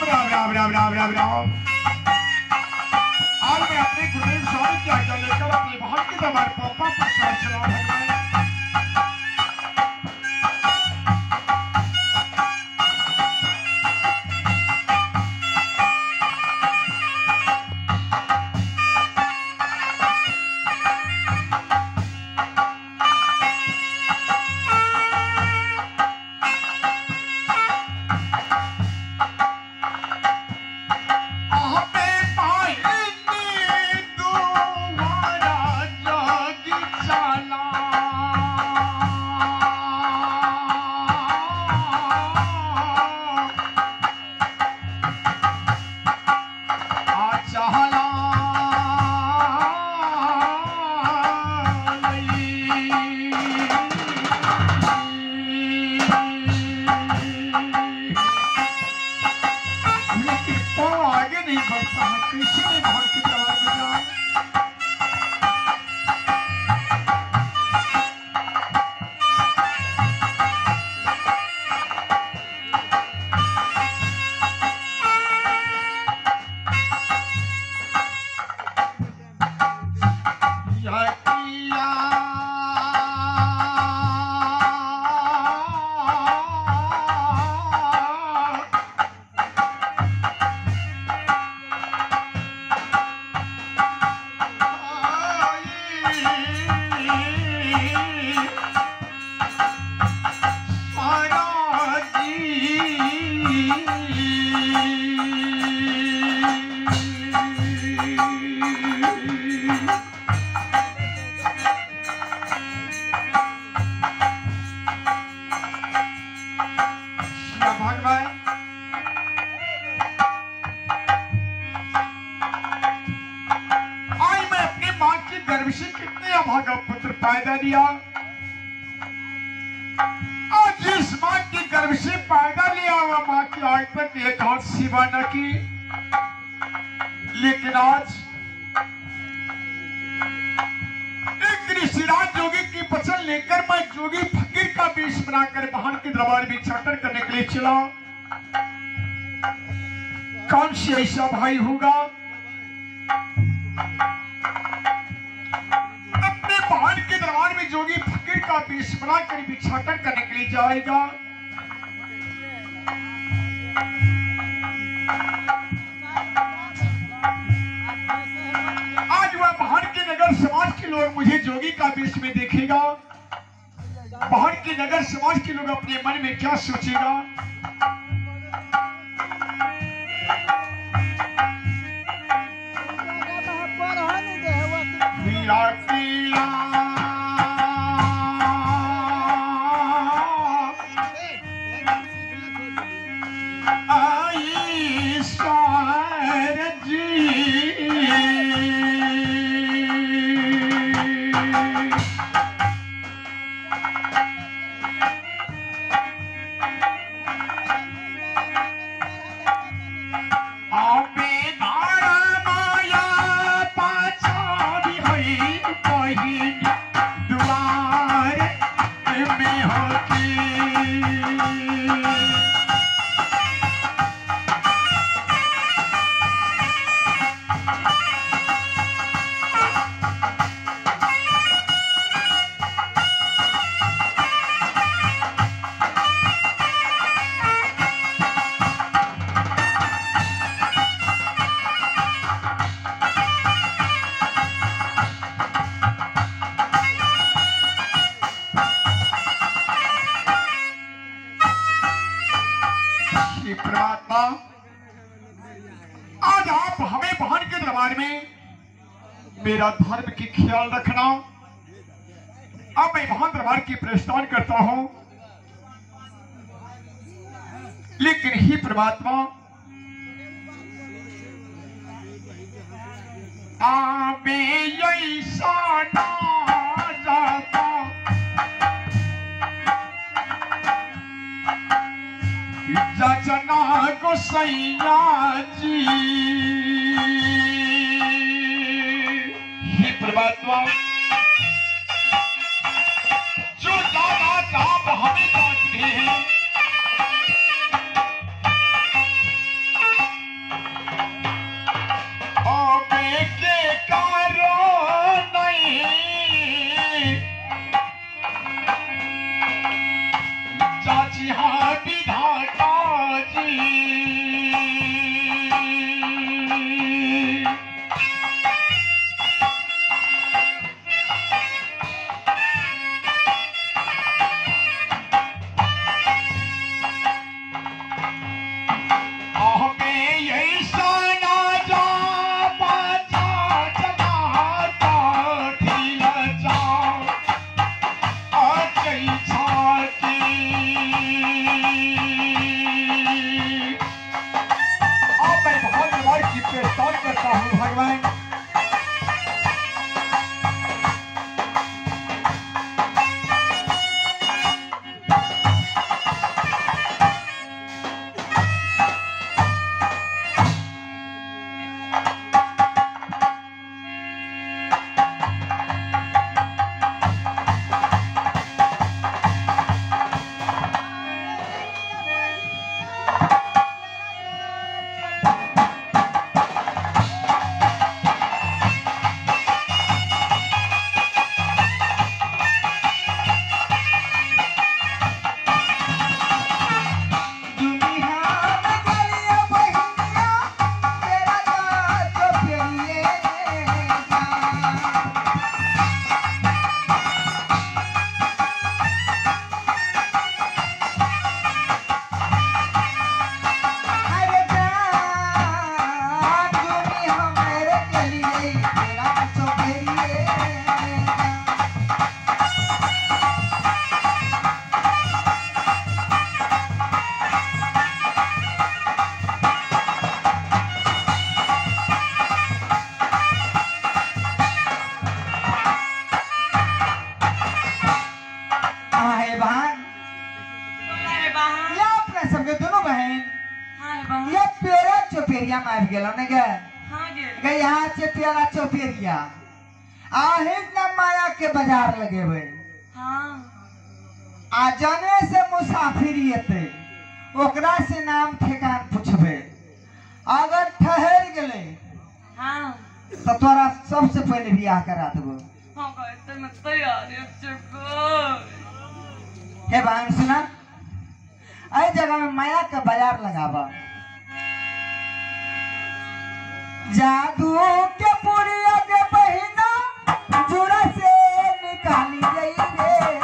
राम राम राम राम राम। आज मैं अपने गुरुदेव स्वामी की आज्ञा लेकर अपने बहन के दरबार पापा पर चला भगवान। पैदा दिया और जिस माँ के गर्भ से पैदा लिया हुआ माँ की आज तक एक हाथ सेवा न की, लेकिन आज एक ऋषिराज जोगी की वचन लेकर मैं जोगी फकीर का वेश बनाकर बहन के दरबार में चाकर करने के लिए चला। कौन से ऐसा भाई होगा जोगी फकीर का वेश बनाकर भिक्षाटन करने के लिए जाएगा। आज वह बाहर के नगर समाज के लोग मुझे जोगी का वेश में देखेगा। बाहर के नगर समाज के लोग अपने मन में क्या सोचेगा। आज आप हमें बहन के दरबार में मेरा धर्म की ख्याल रखना। अब मैं बहन दरबार की प्रस्थान करता हूं, लेकिन ही परमात्मा आवे ऐसा ना जाता जजना गोसैया जी। हे परमात्मा, जो दादा आप हमें बांटते हैं चौपेरिया मार गेलो ने गे हाँ गे यहाँ चेपियाला चौपेरिया आहे ना माया के बाजार लगेबे हाँ आ जाने से मुसाफिरी एते ओकरा से नाम ठेकान पूछबे अगर ठहर गेले हाँ तो तोरा सबसे पहले बियाह करा देबो हाँ कहते मैं तैयार है चुप हे बहन सुना ऐ जगह में माया का बाजार लगावा जादू के पूरी आगे बहिना जुड़ा से निकाली गई रे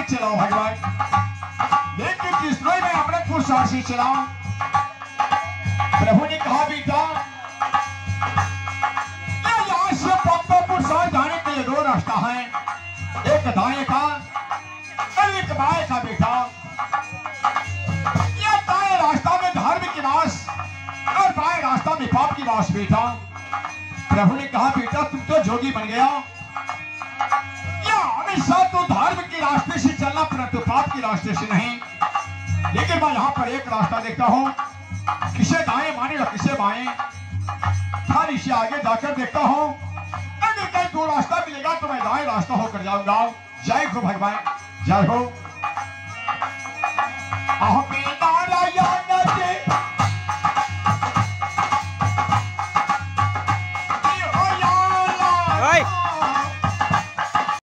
चलाओ भगवान लेकिन किसको मैं अपने पुरुषार्थी चलाऊं प्रभु ने कहा बेटा यहाँ से पंपापुर शहर जाने के लिए दो रास्ता है एक दाएं का और एक बाएं का बेटा यह दाएं रास्ता में धर्म की वास और बाएं रास्ता में पाप की वास बेटा प्रभु ने कहा बेटा तुम तो जोगी बन गया हमेशा तो धर्म के रास्ते से चलना परंतु पाप के रास्ते से नहीं लेकिन मैं यहाँ पर एक रास्ता देखता हूँ किसे दाएं माने और किसे बाएं हर इसे आगे जाकर देखता हूँ अगर कहीं दो रास्ता मिलेगा तो मैं दाएं रास्ता होकर जाऊंगा जय हो भगवान जय हो